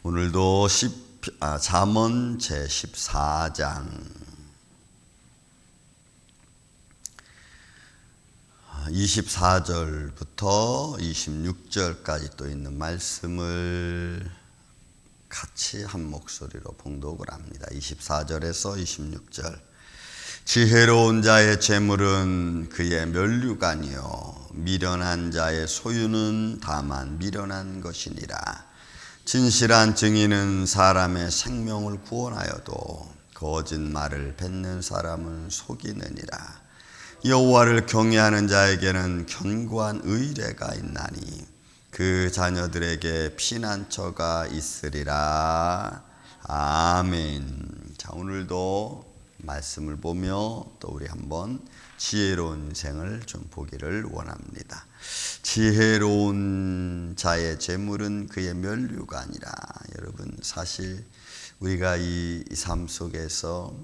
오늘도 잠언 제14장 24절부터 26절까지 또 있는 말씀을 같이 한 목소리로 봉독을 합니다. 24절에서 26절. 지혜로운 자의 재물은 그의 면류관이요 미련한 자의 소유는 다만 미련한 것이니라. 진실한 증인은 사람의 생명을 구원하여도 거짓말을 뱉는 사람은 속이느니라. 여호와를 경외하는 자에게는 견고한 의뢰가 있나니 그 자녀들에게 피난처가 있으리라. 아멘. 자, 오늘도 말씀을 보며 또 우리 한번 지혜로운 인생을 좀 보기를 원합니다. 지혜로운 자의 재물은 그의 면류관이라. 여러분, 사실 우리가 이 삶 속에서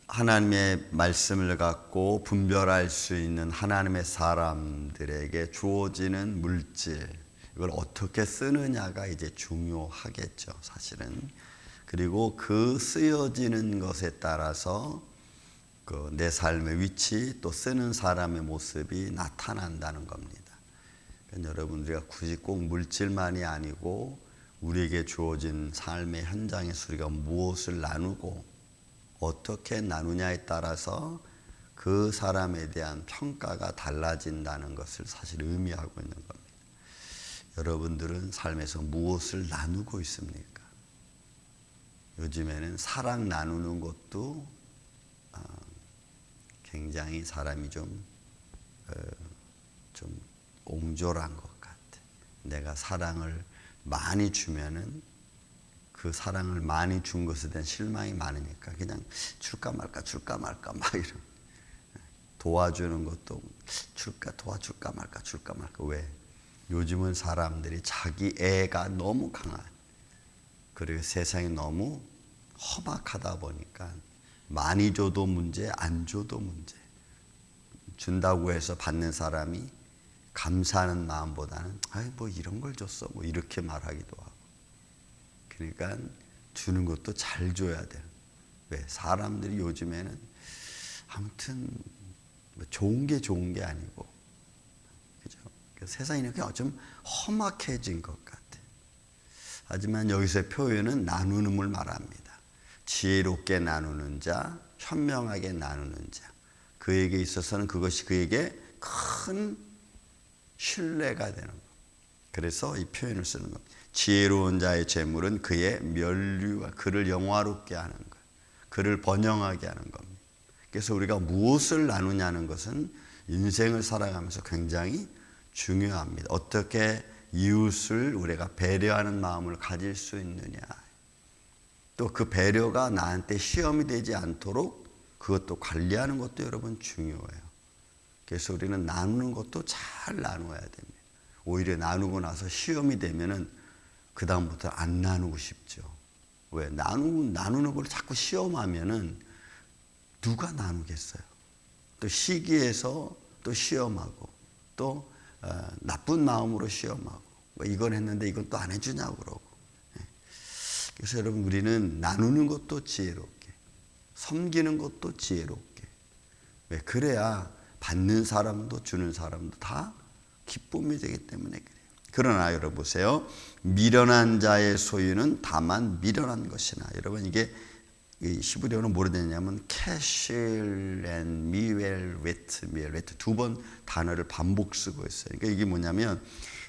하나님의 말씀을 갖고 분별할 수 있는 하나님의 사람들에게 주어지는 물질, 이걸 어떻게 쓰느냐가 이제 중요하겠죠, 사실은. 그리고 그 쓰여지는 것에 따라서 내 삶의 위치, 또 쓰는 사람의 모습이 나타난다는 겁니다. 그러니까 여러분, 우리가 굳이 꼭 물질만이 아니고 우리에게 주어진 삶의 현장에서 우리가 무엇을 나누고 어떻게 나누냐에 따라서 그 사람에 대한 평가가 달라진다는 것을 사실 의미하고 있는 겁니다. 여러분들은 삶에서 무엇을 나누고 있습니까? 요즘에는 사랑 나누는 것도 굉장히 사람이 좀 옹졸한 것 같아. 내가 사랑을 많이 주면은 그 사랑을 많이 준 것에 대한 실망이 많으니까 그냥 줄까 말까 막 이런. 도와주는 것도 도와줄까 말까. 왜? 요즘은 사람들이 자기 애가 너무 강한, 그리고 세상이 너무 험악하다 보니까 많이 줘도 문제, 안 줘도 문제. 준다고 해서 받는 사람이 감사하는 마음보다는 뭐 이런 걸 줬어, 뭐 이렇게 말하기도 하고. 그러니까 주는 것도 잘 줘야 돼요. 왜? 사람들이 요즘에는 아무튼 좋은 게 아니고, 그죠? 세상이 그냥 좀 험악해진 것 같아. 하지만 여기서의 표현은 나누는을 말합니다. 지혜롭게 나누는 자, 현명하게 나누는 자, 그에게 있어서는 그것이 그에게 큰 신뢰가 되는 것. 그래서 이 표현을 쓰는 겁니다. 지혜로운 자의 재물은 그의 면류와 그를 영화롭게 하는 것, 그를 번영하게 하는 겁니다. 그래서 우리가 무엇을 나누냐는 것은 인생을 살아가면서 굉장히 중요합니다. 어떻게 이웃을 우리가 배려하는 마음을 가질 수 있느냐, 또 그 배려가 나한테 시험이 되지 않도록 그것도 관리하는 것도 여러분 중요해요. 그래서 우리는 나누는 것도 잘 나눠야 됩니다. 오히려 나누고 나서 시험이 되면은 그 다음부터 안 나누고 싶죠. 왜? 나누는 걸 자꾸 시험하면은 누가 나누겠어요? 또 시기해서 또 시험하고, 또 나쁜 마음으로 시험하고, 이건 했는데 이건 또 안 해주냐고 그러고. 그래서 여러분, 우리는 나누는 것도 지혜롭게, 섬기는 것도 지혜롭게. 왜? 그래야 받는 사람도 주는 사람도 다 기쁨이 되기 때문에 그래요. 그러나 여러분 보세요. 미련한 자의 소유는 다만 미련한 것이나. 여러분, 이게 히브리어는 뭐로 되냐면 캐실 앤 미웰 웨트 두 번 단어를 반복 쓰고 있어요. 그러니까 이게 뭐냐면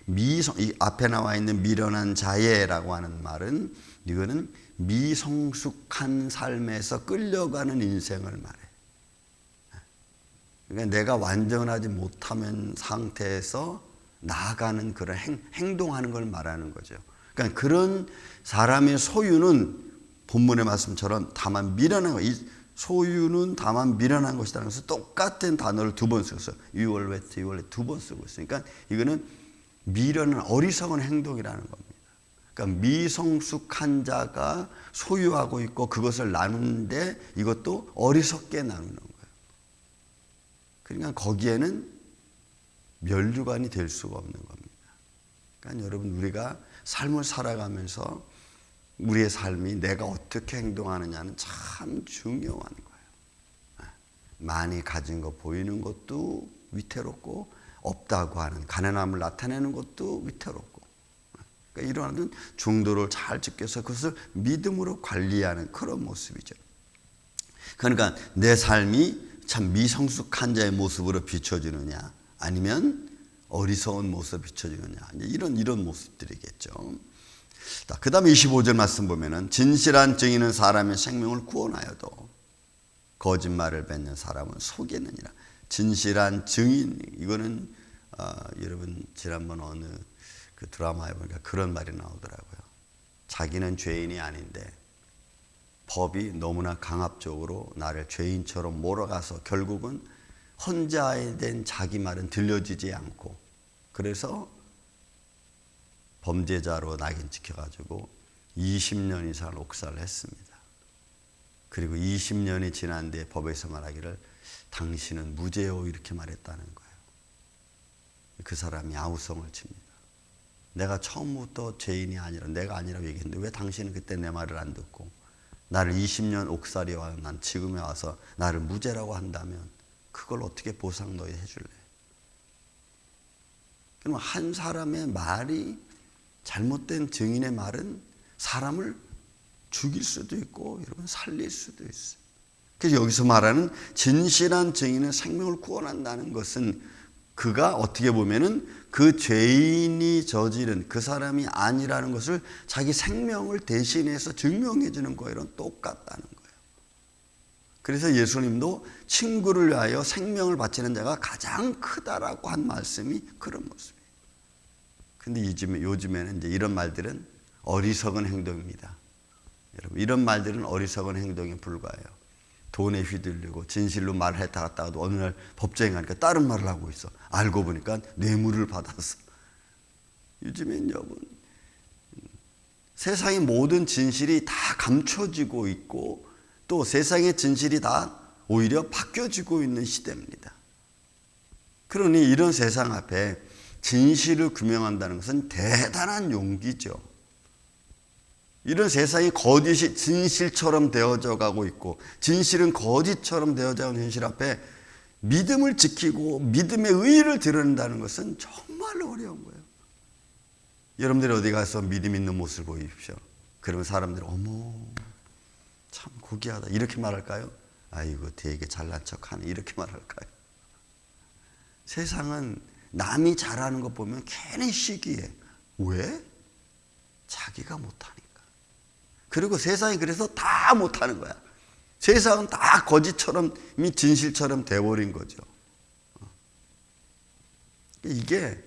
이 앞에 나와 있는 미련한 자예라고 하는 말은, 이거는 미성숙한 삶에서 끌려가는 인생을 말해요. 그러니까 내가 완전하지 못하는 상태에서 나아가는 그런 행동하는 걸 말하는 거죠. 그러니까 그런 사람의 소유는 본문의 말씀처럼 다만 미련한 것, 이 소유는 다만 미련한 것이라는 것을 똑같은 단어를 두 번 쓰고 있어요. 유월웨트 두 번 쓰고 있어요. 그러니까 이거는 미련은 어리석은 행동이라는 겁니다. 그러니까 미성숙한 자가 소유하고 있고 그것을 나누는데 이것도 어리석게 나누는 거예요. 그러니까 거기에는 면류관이 될 수가 없는 겁니다. 그러니까 여러분, 우리가 삶을 살아가면서 우리의 삶이 내가 어떻게 행동하느냐는 참 중요한 거예요. 많이 가진 거 보이는 것도 위태롭고, 없다고 하는 가난함을 나타내는 것도 위태롭고, 그러니까 이러한 중도를 잘 지켜서 그것을 믿음으로 관리하는 그런 모습이죠. 그러니까 내 삶이 참 미성숙한 자의 모습으로 비춰지느냐, 아니면 어리석은 모습으로 비춰지느냐, 이런 모습들이겠죠. 그 다음에 25절 말씀 보면은, 진실한 증인은 사람의 생명을 구원하여도 거짓말을 뱉는 사람은 속이느니라. 진실한 증인, 이거는 여러분 지난번 어느 그 드라마에 보니까 그런 말이 나오더라고요. 자기는 죄인이 아닌데 법이 너무나 강압적으로 나를 죄인처럼 몰아가서 결국은 혼자 된 자기 말은 들려지지 않고, 그래서 범죄자로 낙인 찍혀가지고 20년 이상 옥살을 했습니다. 그리고 20년이 지난 뒤에 법에서 말하기를 당신은 무죄요 이렇게 말했다는 거예요. 그 사람이 아우성을 칩니다. 내가 처음부터 죄인이 아니라 내가 아니라고 얘기했는데 왜 당신은 그때 내 말을 안 듣고 나를 20년 옥살이 와 난 지금에 와서 나를 무죄라고 한다면 그걸 어떻게 보상 너희 해줄래? 그럼 한 사람의 말이, 잘못된 증인의 말은 사람을 죽일 수도 있고 여러분 살릴 수도 있어요. 그래서 여기서 말하는 진실한 증인은 생명을 구원한다는 것은 그가 어떻게 보면은 그 죄인이 저지른 그 사람이 아니라는 것을 자기 생명을 대신해서 증명해 주는 거랑 똑같다는 거예요. 그래서 예수님도 친구를 위하여 생명을 바치는 자가 가장 크다라고 한 말씀이 그런 모습이에요. 근데 요즘에는 이제 이런 말들은 어리석은 행동입니다. 여러분, 이런 말들은 어리석은 행동에 불과해요. 돈에 휘둘리고 진실로 말을 했다 갔다가도 어느 날 법정에 가니까 다른 말을 하고 있어. 알고 보니까 뇌물을 받았어. 요즘엔 여러분, 세상의 모든 진실이 다 감춰지고 있고 또 세상의 진실이 다 오히려 바뀌어지고 있는 시대입니다. 그러니 이런 세상 앞에 진실을 규명한다는 것은 대단한 용기죠. 이런 세상이 거짓이 진실처럼 되어져 가고 있고 진실은 거짓처럼 되어져 가는 현실 앞에 믿음을 지키고 믿음의 의의를 드러낸다는 것은 정말 어려운 거예요. 여러분들이 어디 가서 믿음 있는 모습을 보십시오. 그러면 사람들이 어머 참 고귀하다 이렇게 말할까요? 아이고 되게 잘난 척하네 이렇게 말할까요? 세상은 남이 잘하는 거 보면 괜히 시기해. 왜? 자기가 못하니까. 그리고 세상이 그래서 다 못하는 거야. 세상은 다 거짓처럼 진실처럼 돼버린 거죠. 이게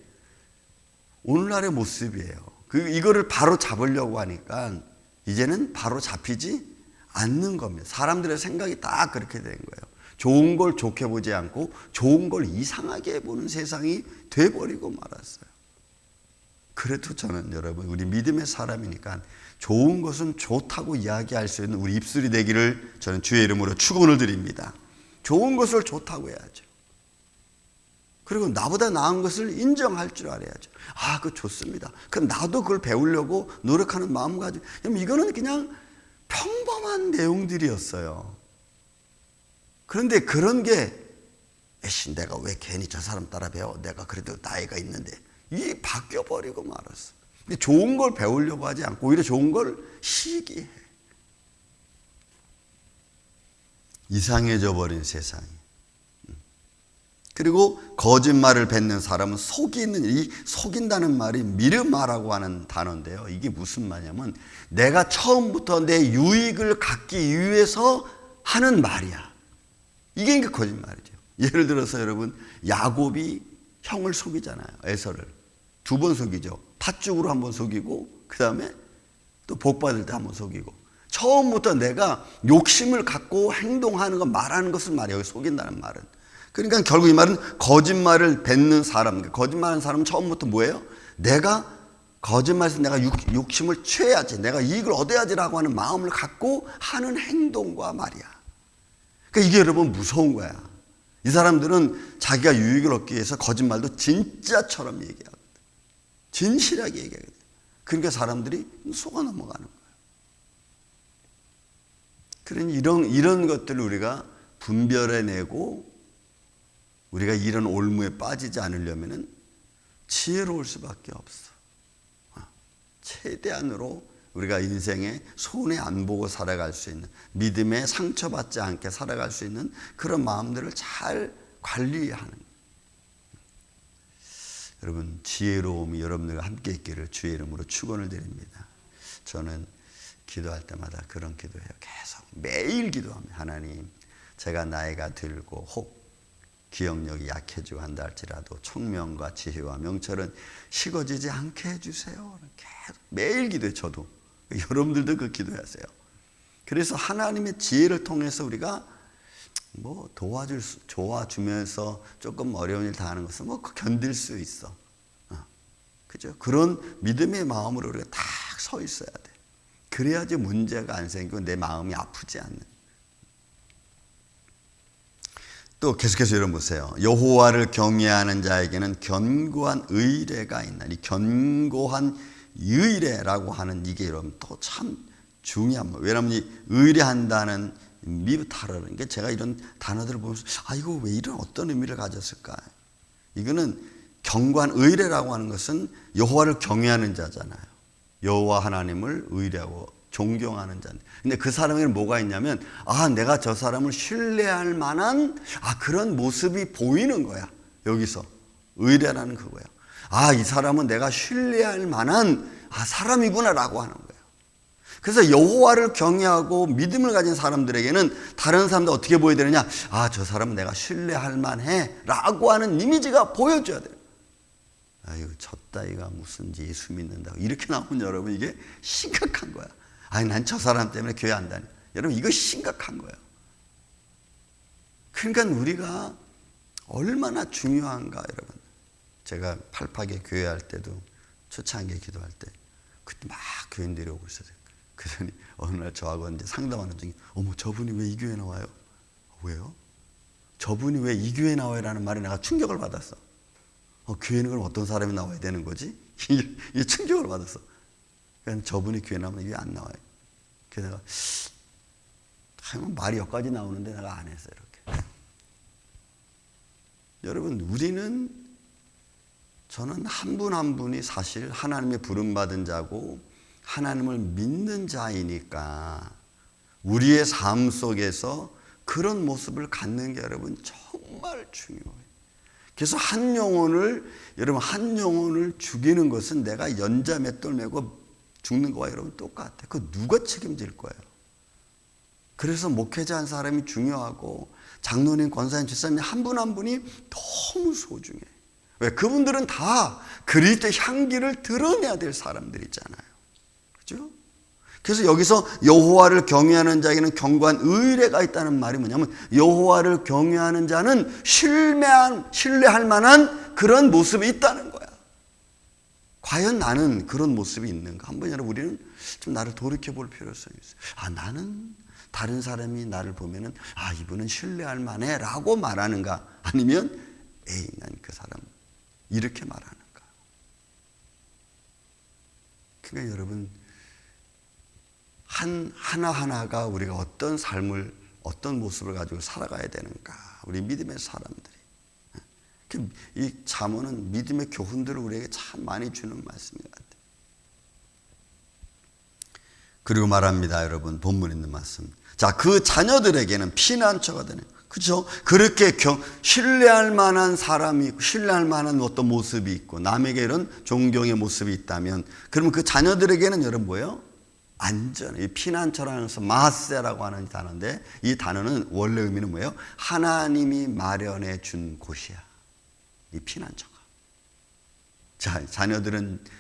오늘날의 모습이에요. 이거를 바로 잡으려고 하니까 이제는 바로 잡히지 않는 겁니다. 사람들의 생각이 다 그렇게 된 거예요. 좋은 걸 좋게 보지 않고 좋은 걸 이상하게 보는 세상이 돼버리고 말았어요. 그래도 저는 여러분 우리 믿음의 사람이니까 좋은 것은 좋다고 이야기할 수 있는 우리 입술이 되기를 저는 주의 이름으로 축원을 드립니다. 좋은 것을 좋다고 해야죠. 그리고 나보다 나은 것을 인정할 줄 알아야죠. 아, 그거 좋습니다. 그럼 나도 그걸 배우려고 노력하는 마음 가지고. 이거는 그냥 평범한 내용들이었어요. 그런데 그런 게 에씨 내가 왜 괜히 저 사람 따라 배워? 내가 그래도 나이가 있는데 이게 바뀌어버리고 말았어. 좋은 걸 배우려고 하지 않고 오히려 좋은 걸 시기해. 이상해져 버린 세상이. 그리고 거짓말을 뱉는 사람은 속이는, 이 속인다는 말이 미르마라고 하는 단어인데요. 이게 무슨 말이냐면 내가 처음부터 내 유익을 갖기 위해서 하는 말이야. 이게 거짓말이죠. 예를 들어서 여러분 야곱이 형을 속이잖아요. 에서를 2번 속이죠. 팥죽으로 한번 속이고 그 다음에 또 복 받을 때 한번 속이고. 처음부터 내가 욕심을 갖고 행동하는 거 말하는 것을 말이에요. 여기 속인다는 말은. 그러니까 결국 이 말은 거짓말을 뱉는 사람. 거짓말하는 사람은 처음부터 뭐예요? 내가 거짓말에서 내가 욕심을 취해야지, 내가 이익을 얻어야지라고 하는 마음을 갖고 하는 행동과 말이야. 그러니까 이게 여러분 무서운 거야. 이 사람들은 자기가 유익을 얻기 위해서 거짓말도 진짜처럼 얘기하거든. 진실하게 얘기하거든. 그러니까 사람들이 속아 넘어가는 거예요. 그러니 이런 것들을 우리가 분별해내고 우리가 이런 올무에 빠지지 않으려면은 지혜로울 수밖에 없어. 최대한으로 우리가 인생에 손해 안 보고 살아갈 수 있는, 믿음에 상처받지 않게 살아갈 수 있는 그런 마음들을 잘 관리하는 거예요. 여러분, 지혜로움이 여러분들과 함께 있기를 주의 이름으로 축원을 드립니다. 저는 기도할 때마다 그런 기도해요. 계속 매일 기도합니다. 하나님, 제가 나이가 들고 혹 기억력이 약해지고 한다 할지라도 총명과 지혜와 명철은 식어지지 않게 해주세요. 계속 매일 기도해요. 저도. 여러분들도 그 기도하세요. 그래서 하나님의 지혜를 통해서 우리가 뭐 도와주면서 조금 어려운 일 당하는 것은 뭐 견딜 수 있어. 그죠? 그런 믿음의 마음으로 우리가 딱 서 있어야 돼. 그래야지 문제가 안 생기고 내 마음이 아프지 않는. 또 계속해서 여러분 보세요. 여호와를 경외하는 자에게는 견고한 의뢰가 있나. 이 견고한 의뢰라고 하는 이게 여러분 또 참 중요한 거. 왜냐하면 이 의뢰한다는 미브타르는 게 제가 이런 단어들을 보면서 이거 왜 이런 어떤 의미를 가졌을까? 이거는 견고한 의뢰라고 하는 것은 여호와를 경외하는 자잖아요. 여호와 하나님을 의뢰하고 존경하는 자. 근데 그 사람에게는 뭐가 있냐면 내가 저 사람을 신뢰할 만한 그런 모습이 보이는 거야. 여기서 의뢰라는 그거야. 이 사람은 내가 신뢰할 만한 사람이구나라고 하는 거예요. 그래서 여호와를 경외하고 믿음을 가진 사람들에게는 다른 사람들 어떻게 보여야 되느냐? 저 사람은 내가 신뢰할 만해 라고 하는 이미지가 보여줘야 돼요. 저 따위가 무슨 예수 믿는다고 이렇게 나오면 여러분 이게 심각한 거야. 난 저 사람 때문에 교회 안 다녀. 여러분 이거 심각한 거예요. 그러니까 우리가 얼마나 중요한가 여러분. 제가 팔팍에 교회할 때도 초창기에 기도할 때 그때 막 교인들이 오고 있었어요. 그러더니 어느 날 저하고 이제 상담하는 중에 저분이 왜 이 교회 나와요? 왜요? 저분이 왜 이 교회 나와요? 라는 말에 내가 충격을 받았어. 교회는 그럼 어떤 사람이 나와야 되는 거지? 이 충격을 받았어. 그러니까 저분이 교회 나오면 왜 안 나와요? 그래서 내가 말이 여기까지 나오는데 내가 안 했어요. 이렇게. 여러분 저는 한 분 한 분이 사실 하나님의 부름받은 자고 하나님을 믿는 자이니까 우리의 삶 속에서 그런 모습을 갖는 게 여러분 정말 중요해요. 그래서 한 영혼을 죽이는 것은 내가 연자 맷돌 메고 죽는 거와 여러분 똑같아. 그거 누가 책임질 거예요? 그래서 목회자 한 사람이 중요하고 장로님, 권사님, 집사님 한 분 한 분이 너무 소중해. 왜? 그분들은 다 그리스도의 향기를 드러내야 될 사람들이잖아요. 그죠? 그래서 여기서 여호와를 경외하는 자에게는 견고한 의뢰가 있다는 말이 뭐냐면 여호와를 경외하는 자는 신뢰할 만한 그런 모습이 있다는 거야. 과연 나는 그런 모습이 있는가? 한번 여러분 우리는 좀 나를 돌이켜볼 필요성이 있어요. 나는 다른 사람이 나를 보면은 이분은 신뢰할 만해 라고 말하는가? 아니면 난 그 사람 이렇게 말하는가? 그러니까 여러분 하나하나가 우리가 어떤 삶을 어떤 모습을 가지고 살아가야 되는가? 우리 믿음의 사람들이. 이 잠언은 믿음의 교훈들을 우리에게 참 많이 주는 말씀인 것 같아요. 그리고 말합니다, 여러분. 본문 있는 말씀. 자, 그 자녀들에게는 피난처가 되는. 그렇죠? 그렇게 신뢰할 만한 사람이 있고 신뢰할 만한 어떤 모습이 있고 남에게 이런 존경의 모습이 있다면 그러면 그 자녀들에게는 여러분 뭐예요? 안전. 이 피난처라는 것은 마하세라고 하는 단어인데 이 단어는 원래 의미는 뭐예요? 하나님이 마련해 준 곳이야. 이 피난처가. 자,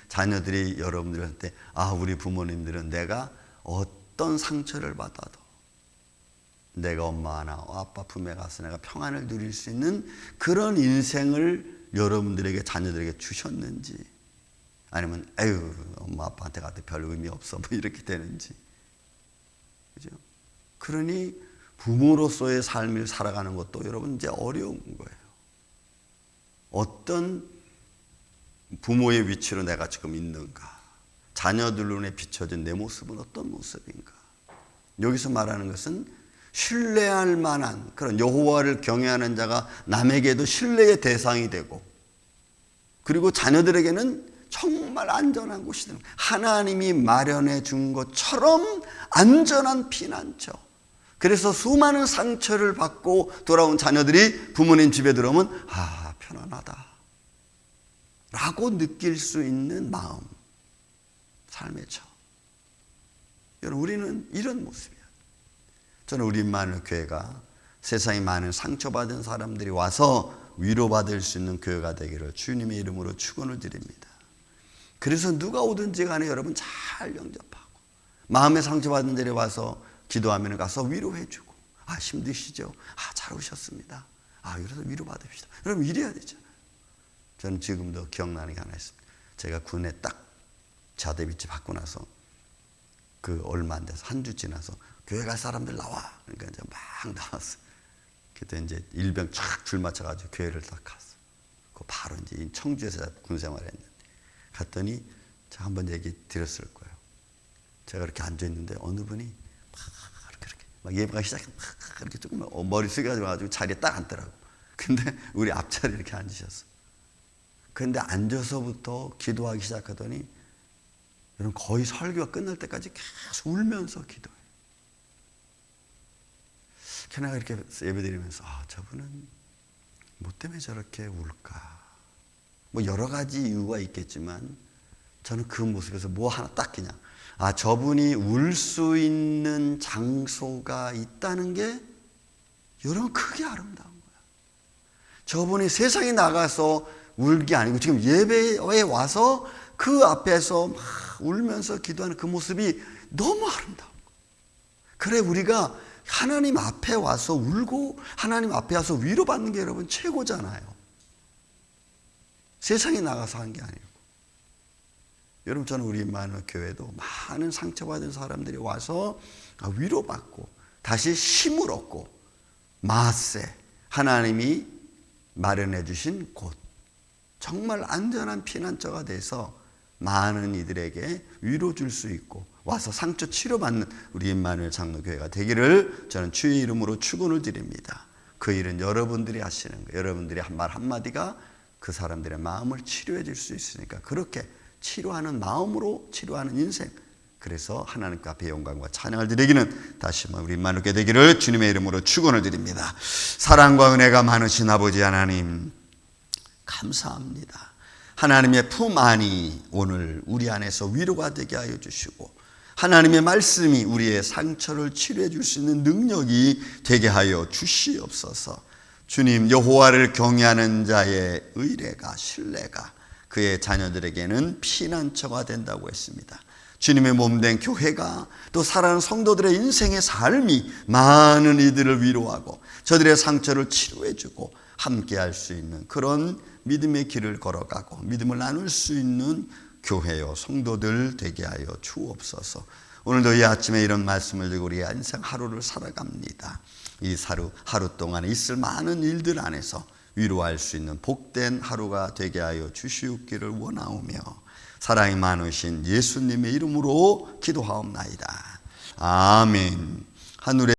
자녀들이 여러분들한테 우리 부모님들은 내가 어떤 상처를 받아도 내가 엄마나 아빠 품에 가서 내가 평안을 누릴 수 있는 그런 인생을 여러분들에게 자녀들에게 주셨는지 아니면 엄마 아빠한테 가도 별 의미 없어 뭐 이렇게 되는지. 그죠? 그러니 부모로서의 삶을 살아가는 것도 여러분 이제 어려운 거예요. 어떤 부모의 위치로 내가 지금 있는가? 자녀들 눈에 비춰진 내 모습은 어떤 모습인가? 여기서 말하는 것은 신뢰할 만한 그런 여호와를 경외하는 자가 남에게도 신뢰의 대상이 되고, 그리고 자녀들에게는 정말 안전한 곳이 되는, 하나님이 마련해 준 것처럼 안전한 피난처. 그래서 수많은 상처를 받고 돌아온 자녀들이 부모님 집에 들어오면 편안하다 라고 느낄 수 있는 마음, 삶의 처. 여러분, 우리는 이런 모습이야. 저는 우리 임마누엘 교회가 세상에 많은 상처받은 사람들이 와서 위로받을 수 있는 교회가 되기를 주님의 이름으로 축원을 드립니다. 그래서 누가 오든지 간에 여러분 잘 영접하고, 마음에 상처받은 자리에 와서 기도하면 가서 위로해주고, 힘드시죠? 잘 오셨습니다. 그래서 위로받읍시다. 여러분, 이래야 되잖아요. 저는 지금도 기억나는 게 하나 있습니다. 제가 군에 딱 자대비치 받고 나서 그 얼마 안 돼서 한 주 지나서 교회 갈 사람들 나와. 그러니까 이제 막 나왔어요. 그때 이제 일병 쫙 줄 맞춰가지고 교회를 딱 갔어. 그 바로 이제 청주에서 군 생활했는데 갔더니 제가 한번 얘기 드렸을 거예요. 제가 이렇게 앉아 있는데 어느 분이 막 예배가 시작해 막 이렇게 조금 머리 숙여가지고 자리에 딱 앉더라고. 근데 우리 앞자리에 이렇게 앉으셨어. 근데 앉아서부터 기도하기 시작하더니 여러분 거의 설교가 끝날 때까지 계속 울면서 기도해. 내가 이렇게 예배드리면서 저분은 뭐 때문에 저렇게 울까? 뭐 여러 가지 이유가 있겠지만 저는 그 모습에서 뭐 하나 딱 그냥 저분이 울 수 있는 장소가 있다는 게 여러분 크게 아름다운 거야. 저분이 세상에 나가서 울기 아니고 지금 예배에 와서 그 앞에서 막 울면서 기도하는 그 모습이 너무 아름다운 거야. 그래, 우리가 하나님 앞에 와서 울고 하나님 앞에 와서 위로받는 게 여러분 최고잖아요. 세상에 나가서 한 게 아니고. 여러분, 저는 우리 임마누엘 교회도 많은 상처받은 사람들이 와서 위로받고 다시 힘을 얻고 마세, 하나님이 마련해 주신 곳, 정말 안전한 피난처가 돼서 많은 이들에게 위로 줄 수 있고 와서 상처 치료받는 우리 임마누엘 장로교회가 되기를 저는 주의 이름으로 축원을 드립니다. 그 일은 여러분들이 하시는 거예요. 여러분들이 한 말 한마디가 그 사람들의 마음을 치료해 줄 수 있으니까 그렇게 치료하는 마음으로 치료하는 인생, 그래서 하나님께 앞에 영광과 찬양을 드리기는 다시 한번 우리 임마누엘 교회 되기를 주님의 이름으로 축원을 드립니다. 사랑과 은혜가 많으신 아버지 하나님, 감사합니다. 하나님의 품 안이 오늘 우리 안에서 위로가 되게 하여 주시고 하나님의 말씀이 우리의 상처를 치료해 줄 수 있는 능력이 되게 하여 주시옵소서. 주님, 여호와를 경외하는 자의 의뢰가, 신뢰가 그의 자녀들에게는 피난처가 된다고 했습니다. 주님의 몸된 교회가 또 사랑하는 성도들의 인생의 삶이 많은 이들을 위로하고 저들의 상처를 치료해 주고 함께 할 수 있는 그런 믿음의 길을 걸어가고 믿음을 나눌 수 있는 교회요 성도들 되게 하여 주옵소서. 오늘도 이 아침에 이런 말씀을 듣고 우리 인생 하루를 살아갑니다. 이 하루 동안에 있을 많은 일들 안에서 위로할 수 있는 복된 하루가 되게 하여 주시옵기를 원하오며 사랑이 많으신 예수님의 이름으로 기도하옵나이다. 아멘. 하늘에